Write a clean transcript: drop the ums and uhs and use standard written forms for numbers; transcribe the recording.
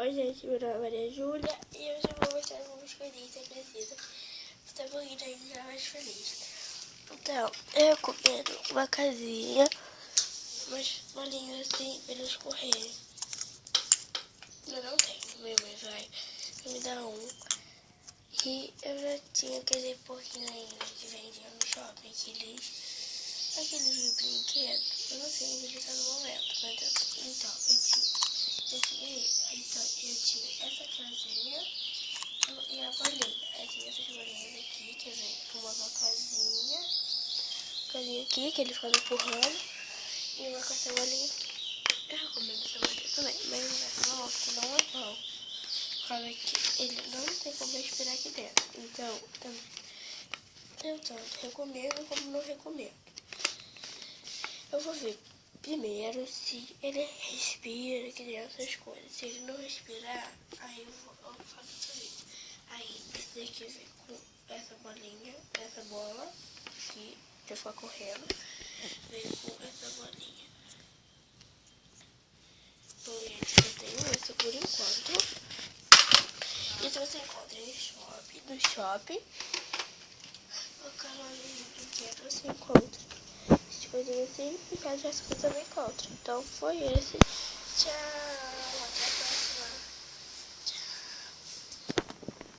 Oi gente, meu nome é Maria Júlia e hoje eu vou mostrar algumas coisinhas que você precisa pra estar ainda já mais feliz. Então, eu recomendo uma casinha, umas bolinhas assim pra eles correrem. Eu não tenho, minha mãe vai me dar um. E eu já tinha aquele porquinho ainda que vendia no shopping, aqueles brinquedos. Eu não sei onde ele tá no momento, mas eu tinha ele. Então, eu tinha essa casinha e a bolinha. Aí tinha essas bolinhas aqui, que vem uma casinha aqui, que ele ficava empurrando, e uma com essa bolinha aqui. Eu recomendo essa bolinha também, mas não é bom. Por causa que ele não tem como respirar aqui dentro. Então, eu tanto recomendo como não recomendo. Eu vou ver primeiro se ele respira, que tem essas coisas. Se ele não respirar, aí eu faço o seguinte. Aí esse daqui vem com essa bolinha, essa bola, que pra ficar correndo, vem com essa bolinha. Bom, gente, eu tenho isso por enquanto. E se você encontra no shopping, o canal de brinquedo você encontra. Essas coisas assim, e já você também encontra. Então foi esse. Tchau!